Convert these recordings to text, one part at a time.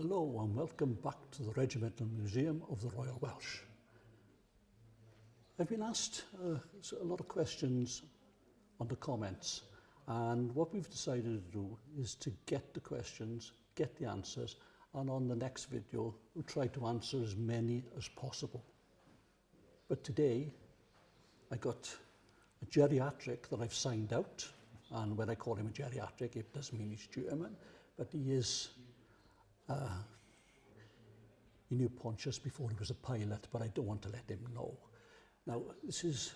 Hello and welcome back to the Regimental Museum of the Royal Welsh. I've been asked a lot of questions on the comments, and what we've decided to do is to get the questions, get the answers, and on the next video we'll try to answer as many as possible. But today I got a geriatric that I've signed out, and when I call him a geriatric it doesn't mean he's German, but he is he knew Pontius before he was a pilot, but I don't want to let him know. Now, this is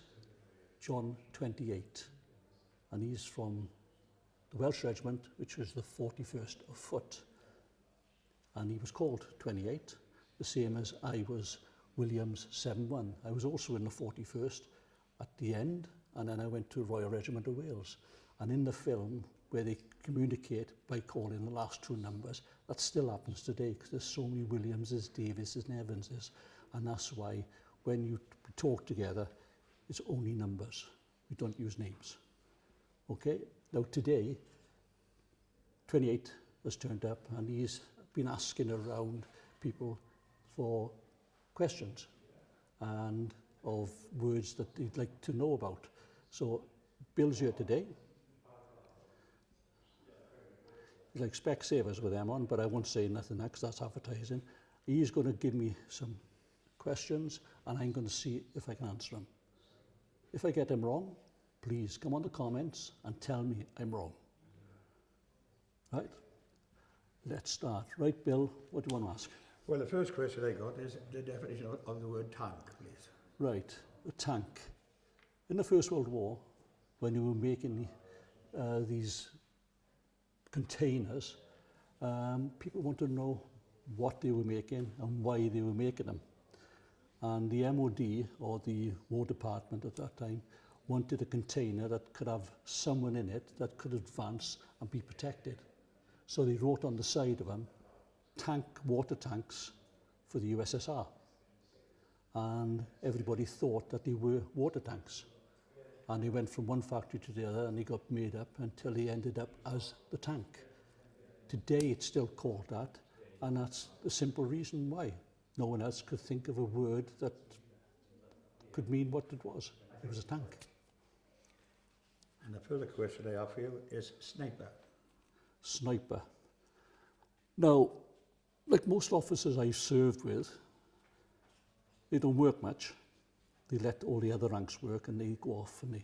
John 28, and he's from the Welsh Regiment, which was the 41st of Foot. And he was called 28, the same as I was Williams 7-1. I was also in the 41st at the end, and then I went to Royal Regiment of Wales. And in the film, where they communicate by calling the last two numbers, that still happens today because there's so many Williamses, Davises and Evanses, and that's why when you talk together it's only numbers, we don't use names. Okay, now today 28 has turned up and he's been asking around people for questions and of words that he'd like to know about. So Bill's here today. Like Specsavers with them on, but I won't say nothing next, that's advertising. He's going to give me some questions and I'm going to see if I can answer them. If I get them wrong, please come on the comments and tell me I'm wrong. Right, let's start. Right, Bill, what do you want to ask? Well, the first question I got is the definition of the word tank, please. Right, a tank. In the First World War, when you were making these containers, people wanted to know what they were making and why they were making them. And the MOD, or the War Department at that time, wanted a container that could have someone in it that could advance and be protected. So they wrote on the side of them, water tanks for the USSR. And everybody thought that they were water tanks. And he went from one factory to the other and he got made up until he ended up as the tank. Today it's still called that, and that's the simple reason why. No one else could think of a word that could mean what it was. It was a tank. And the further question I have for you is sniper. Sniper. Now, like most officers I've served with, they don't work much. They let all the other ranks work and they go off and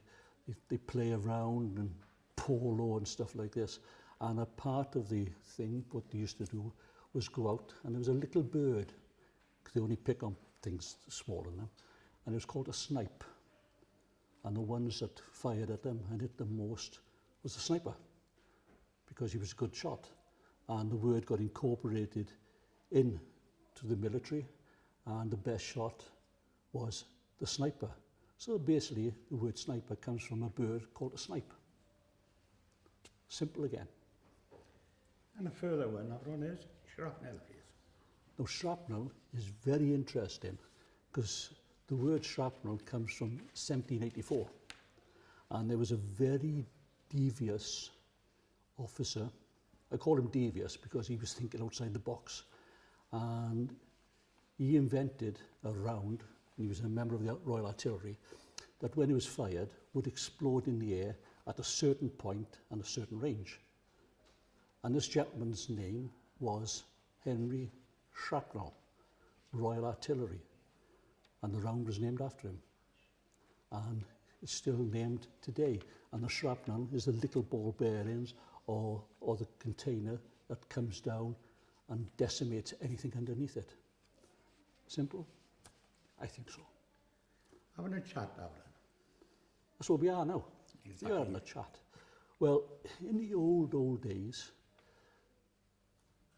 they play around and polo and stuff like this. And a part of the thing, what they used to do, was go out and there was a little bird, because they only pick on things smaller than them, and it was called a snipe. And the ones that fired at them and hit them most was the sniper, because he was a good shot. And the word got incorporated into the military, and the best shot was the sniper. So basically the word sniper comes from a bird called a snipe. Simple again. And a further one I've run is shrapnel, please. Now shrapnel is very interesting because the word shrapnel comes from 1784, and there was a very devious officer. I call him devious because he was thinking outside the box, and he invented a round. He was a member of the Royal Artillery, that when it was fired would explode in the air at a certain point and a certain range. And this gentleman's name was Henry Shrapnel, Royal Artillery, and the round was named after him. And it's still named today. And the shrapnel is the little ball bearings or the container that comes down and decimates anything underneath it. Simple? I think so. Having a chat, Alan. That's what we are now. Exactly. We're having a chat. Well, in the old days,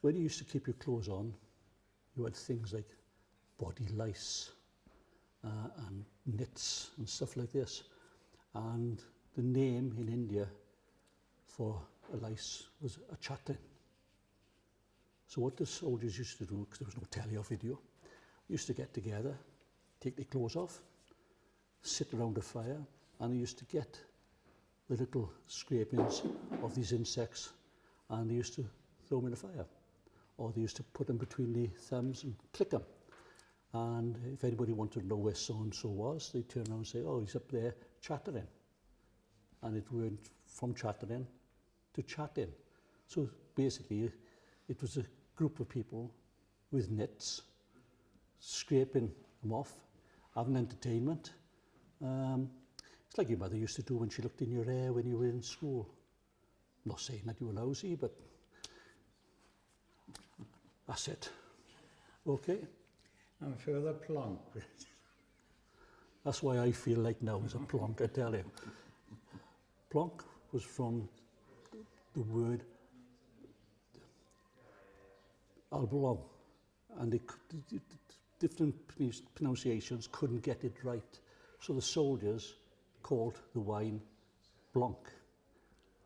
when you used to keep your clothes on, you had things like body lice and knits and stuff like this. And the name in India for a lice was a chatin. So what the soldiers used to do, because there was no telly or video, used to get together, take their clothes off, sit around a fire, and they used to get the little scrapings of these insects and they used to throw them in the fire. or they used to put them between the thumbs and click them. And if anybody wanted to know where so-and-so was, they'd turn around and say, oh, he's up there chattering. And it went from chattering to chatting. So basically, it was a group of people with nets, scraping them off, having entertainment. It's like your mother used to do when she looked in your hair when you were in school. I'm not saying that you were lousy, but that's it. Okay? And further plonk. That's why I feel like now is a plonk, I tell you. Plonk was from the word albelong, and the different pronunciations couldn't get it right. So the soldiers called the wine blanc,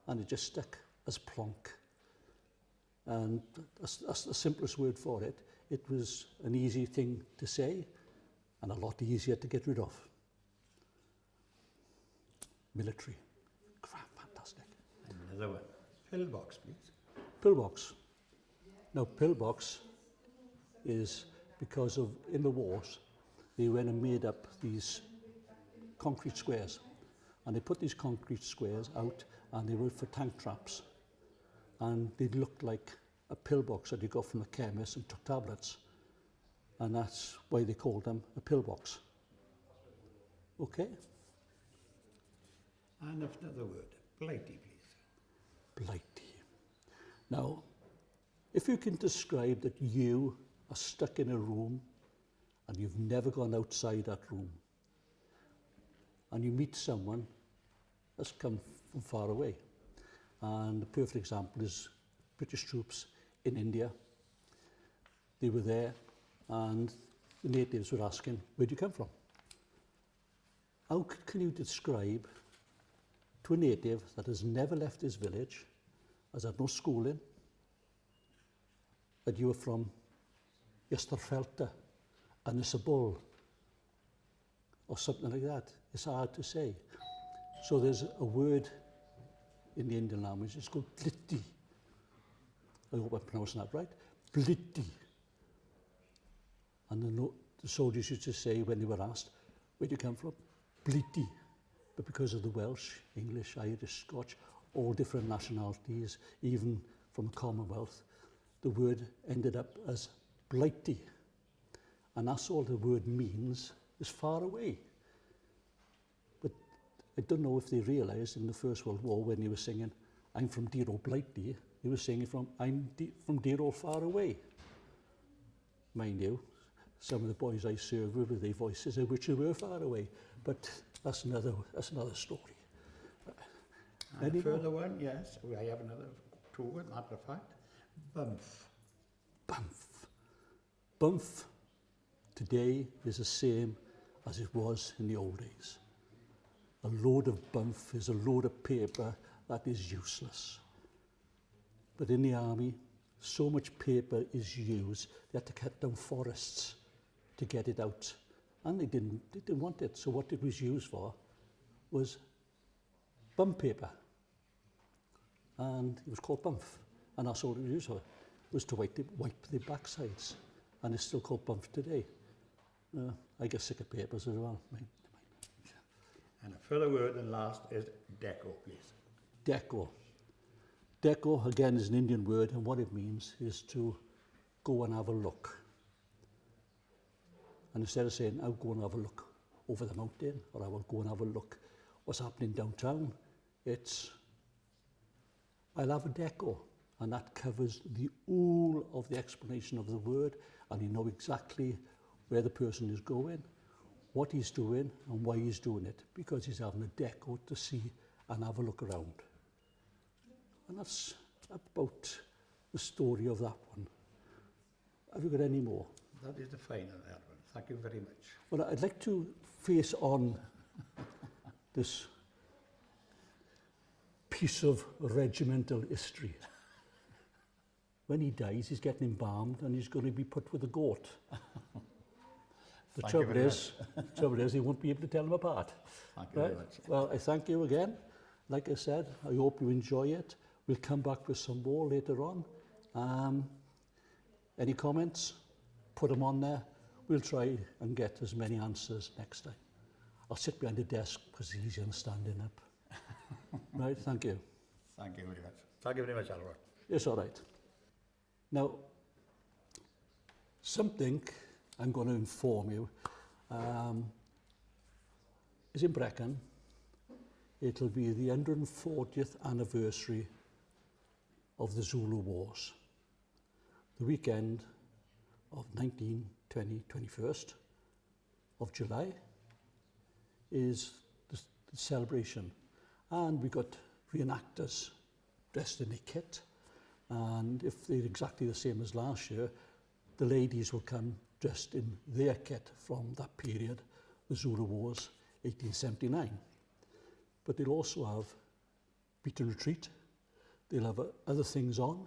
and it just stuck as plonk. And that's the simplest word for it. It was an easy thing to say and a lot easier to get rid of. Military. Fantastic. Another one. Pillbox, please. Pillbox. Now, pillbox is because of, in the wars, they went and made up these concrete squares. And they put these concrete squares out, and they were for tank traps. And they looked like a pillbox that you got from the chemist and took tablets. And that's why they called them a pillbox. Okay? And another word. Blighty, please. Blighty. Now, if you can describe that you are stuck in a room and you've never gone outside that room, and you meet someone that's come from far away, and the perfect example is British troops in India. They were there, and the natives were asking, where do you come from? How can you describe to a native that has never left his village, has had no schooling, that you are from Tydfil and Ysabol or something like that? It's hard to say. So there's a word in the Indian language, it's called blitti. I hope I'm pronouncing that right. Blitti. And the soldiers used to say when they were asked, where do you come from? Blitti. But because of the Welsh, English, Irish, Scotch, all different nationalities, even from the Commonwealth, the word ended up as blighty. And that's all the word means, is far away. But I don't know if they realised in the First World War when they were singing, I'm from dear old Blighty, they were singing from, I'm from dear old far away. Mind you, some of the boys I served with their voices, I wish they were far away. But that's another story. And a further one, yes, I have another two, matter of fact. Bumf. Bumf. Bumf today is the same as it was in the old days. A load of bumf is a load of paper that is useless. But in the army, so much paper is used, they had to cut down forests to get it out. And they didn't want it. So what it was used for was bum paper. And it was called bumf. And that's all it was used for. It was to wipe the backsides. And it's still called bumf today. I get sick of papers as well. And a further word and last is deco, please. Deco. Deco, again, is an Indian word, and what it means is to go and have a look. And instead of saying, I'll go and have a look over the mountain, or I will go and have a look what's happening downtown, it's, I'll have a deco. And that covers the whole of the explanation of the word, and you know exactly where the person is going, what he's doing, and why he's doing it, because he's having a deco to see and have a look around. And that's about the story of that one. Have you got any more? That is the final that one. Thank you very much. Well, I'd like to face on this piece of regimental history. When he dies, he's getting embalmed and he's going to be put with a goat. The trouble is, he won't be able to tell them apart. Thank you very much. Well, I thank you again. Like I said, I hope you enjoy it. We'll come back with some more later on. Any comments? Put them on there. We'll try and get as many answers next time. I'll sit behind the desk because it's easier than standing up. Right, thank you. Thank you very much. Thank you very much, Albert. It's all right. Now, something I'm going to inform you is in Brecon. It'll be the 140th anniversary of the Zulu Wars. The weekend of 19, 20, 21st of July is the celebration. And we got reenactors dressed in their kit. And if they're exactly the same as last year, the ladies will come dressed in their kit from that period, the Zulu Wars, 1879. But they'll also have beat and retreat. They'll have other things on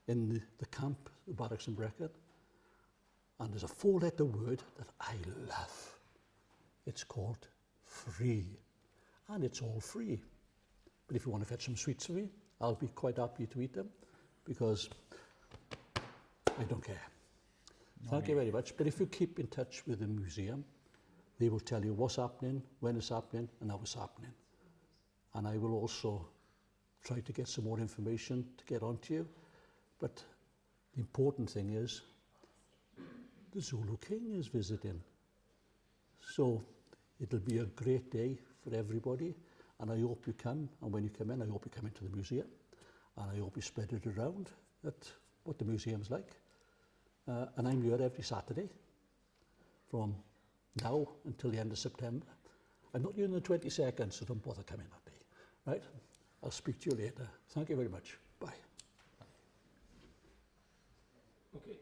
in the camp, the barracks in Brecon. And there's a 4-letter word that I love. It's called free. And it's all free. But if you want to fetch some sweets for me, I'll be quite happy to eat them because I don't care. Thank you very much. But if you keep in touch with the museum, they will tell you what's happening, when it's happening, and how it's happening. And I will also try to get some more information to get onto you. But the important thing is the Zulu King is visiting. So it'll be a great day for everybody. And I hope you come. And when you come in, I hope you come into the museum. And I hope you spread it around at what the museum's like. And I'm here every Saturday from now until the end of September. I'm not here on the 22nd, so don't bother coming that day. Right? I'll speak to you later. Thank you very much. Bye. Okay.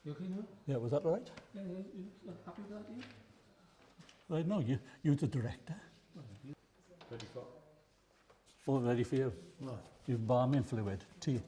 You okay now? Yeah, was that all right? Yeah, you happy with that, yeah? Right, no, you're the director. Ready for? Oh, ready for you? What? You've balming fluid, tea.